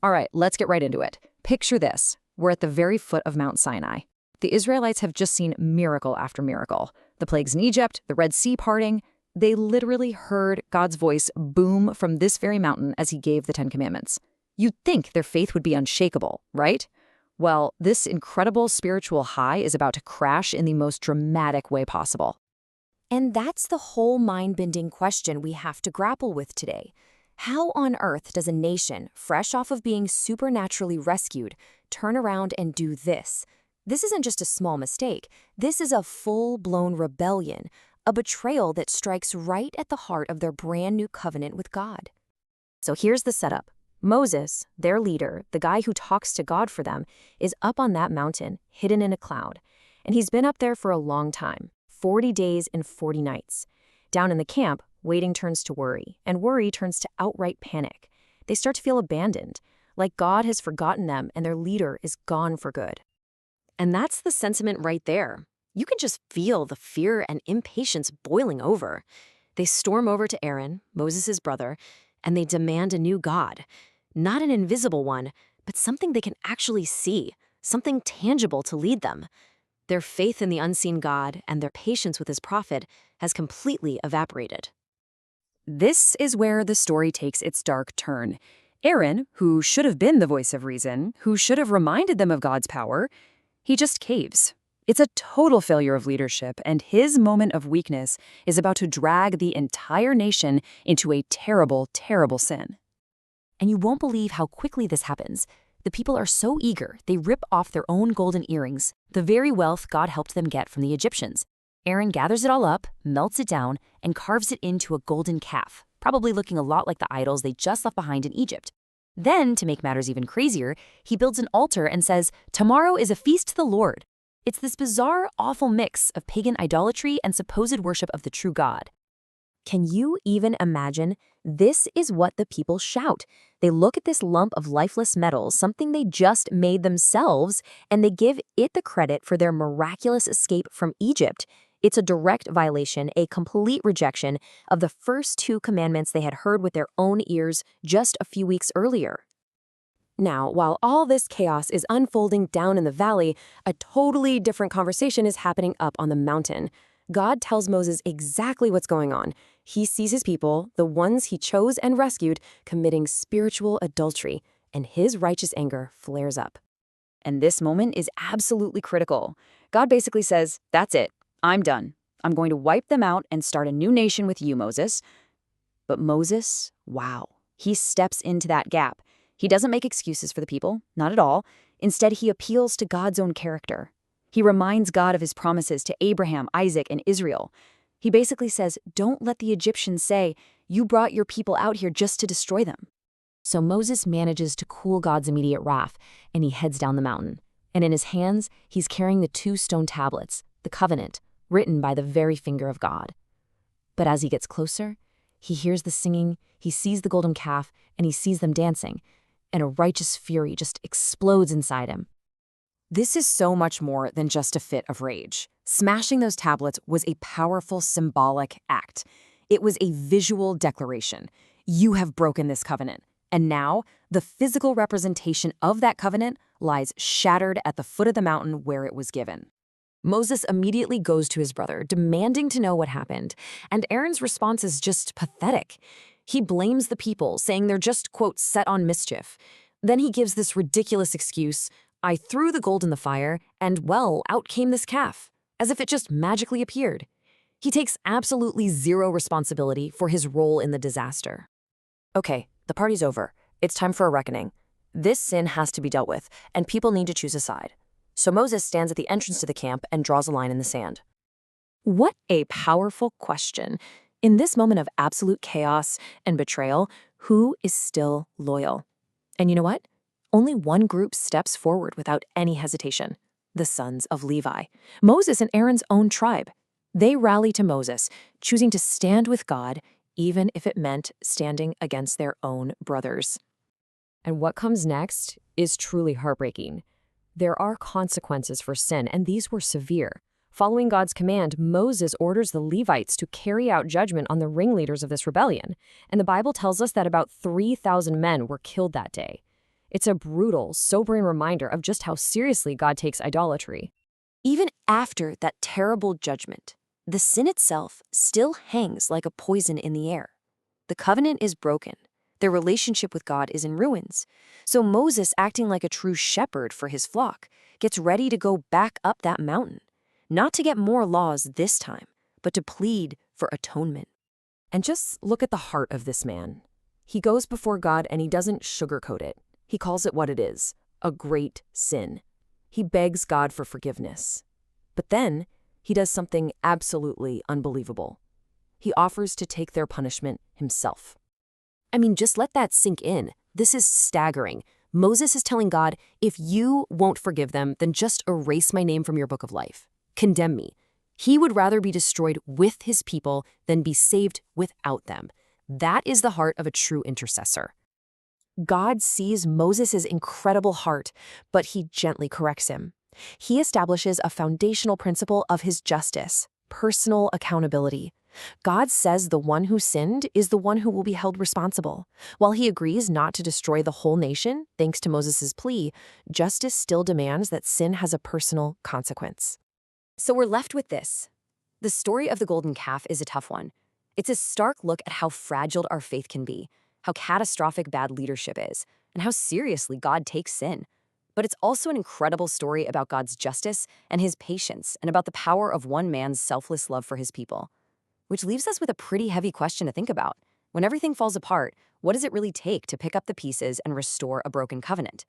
All right, let's get right into it. Picture this. We're at the very foot of Mount Sinai. The Israelites have just seen miracle after miracle. The plagues in Egypt, the Red Sea parting. They literally heard God's voice boom from this very mountain as he gave the Ten Commandments. You'd think their faith would be unshakable, right? Well, this incredible spiritual high is about to crash in the most dramatic way possible. And that's the whole mind-bending question we have to grapple with today. How on earth does a nation, fresh off of being supernaturally rescued, turn around and do this? This isn't just a small mistake. This is a full-blown rebellion, a betrayal that strikes right at the heart of their brand new covenant with God. So here's the setup. Moses, their leader, the guy who talks to God for them, is up on that mountain, hidden in a cloud. And he's been up there for a long time, 40 days and 40 nights. Down in the camp, waiting turns to worry, and worry turns to outright panic. They start to feel abandoned, like God has forgotten them and their leader is gone for good. And that's the sentiment right there. You can just feel the fear and impatience boiling over. They storm over to Aaron, Moses' brother, and they demand a new God. Not an invisible one, but something they can actually see, something tangible to lead them. Their faith in the unseen God and their patience with his prophet has completely evaporated. This is where the story takes its dark turn. Aaron, who should have been the voice of reason, who should have reminded them of God's power, he just caves. It's a total failure of leadership, and his moment of weakness is about to drag the entire nation into a terrible, terrible sin. And you won't believe how quickly this happens. The people are so eager, they rip off their own golden earrings, the very wealth God helped them get from the Egyptians. Aaron gathers it all up, melts it down, and carves it into a golden calf, probably looking a lot like the idols they just left behind in Egypt. Then, to make matters even crazier, he builds an altar and says, "Tomorrow is a feast to the Lord." It's this bizarre, awful mix of pagan idolatry and supposed worship of the true God. Can you even imagine? This is what the people shout. They look at this lump of lifeless metal, something they just made themselves, and they give it the credit for their miraculous escape from Egypt. It's a direct violation, a complete rejection of the first two commandments they had heard with their own ears just a few weeks earlier. Now, while all this chaos is unfolding down in the valley, a totally different conversation is happening up on the mountain. God tells Moses exactly what's going on. He sees his people, the ones he chose and rescued, committing spiritual adultery, and his righteous anger flares up. And this moment is absolutely critical. God basically says, "That's it. I'm done. I'm going to wipe them out and start a new nation with you, Moses." But Moses, wow, he steps into that gap. He doesn't make excuses for the people, not at all. Instead, he appeals to God's own character. He reminds God of his promises to Abraham, Isaac, and Israel. He basically says, don't let the Egyptians say, you brought your people out here just to destroy them. So Moses manages to cool God's immediate wrath, and he heads down the mountain. And in his hands, he's carrying the 2 stone tablets, the covenant, written by the very finger of God. But as he gets closer, he hears the singing, he sees the golden calf, and he sees them dancing, and a righteous fury just explodes inside him. This is so much more than just a fit of rage. Smashing those tablets was a powerful symbolic act. It was a visual declaration. You have broken this covenant. And now, the physical representation of that covenant lies shattered at the foot of the mountain where it was given. Moses immediately goes to his brother, demanding to know what happened, and Aaron's response is just pathetic. He blames the people, saying they're just, quote, set on mischief. Then he gives this ridiculous excuse, "I threw the gold in the fire, and, well, out came this calf," as if it just magically appeared. He takes absolutely zero responsibility for his role in the disaster. Okay, the party's over. It's time for a reckoning. This sin has to be dealt with, and people need to choose a side. So Moses stands at the entrance to the camp and draws a line in the sand. What a powerful question. In this moment of absolute chaos and betrayal, who is still loyal? And you know what? Only one group steps forward without any hesitation: the sons of Levi, Moses and Aaron's own tribe. They rally to Moses, choosing to stand with God, even if it meant standing against their own brothers. And what comes next is truly heartbreaking. There are consequences for sin, and these were severe. Following God's command, Moses orders the Levites to carry out judgment on the ringleaders of this rebellion, and the Bible tells us that about 3,000 men were killed that day. It's a brutal, sobering reminder of just how seriously God takes idolatry. Even after that terrible judgment, the sin itself still hangs like a poison in the air. The covenant is broken. Their relationship with God is in ruins. So Moses, acting like a true shepherd for his flock, gets ready to go back up that mountain, not to get more laws this time, but to plead for atonement. And just look at the heart of this man. He goes before God and he doesn't sugarcoat it. He calls it what it is, a great sin. He begs God for forgiveness. But then he does something absolutely unbelievable. He offers to take their punishment himself. I mean, just let that sink in. This is staggering. Moses is telling God, if you won't forgive them, then just erase my name from your book of life. Condemn me. He would rather be destroyed with his people than be saved without them. That is the heart of a true intercessor. God sees Moses' incredible heart, but he gently corrects him. He establishes a foundational principle of his justice, personal accountability. God says the one who sinned is the one who will be held responsible. While he agrees not to destroy the whole nation, thanks to Moses' plea, justice still demands that sin has a personal consequence. So we're left with this. The story of the golden calf is a tough one. It's a stark look at how fragile our faith can be, how catastrophic bad leadership is, and how seriously God takes sin. But it's also an incredible story about God's justice and his patience and about the power of one man's selfless love for his people. Which leaves us with a pretty heavy question to think about. When everything falls apart, what does it really take to pick up the pieces and restore a broken covenant?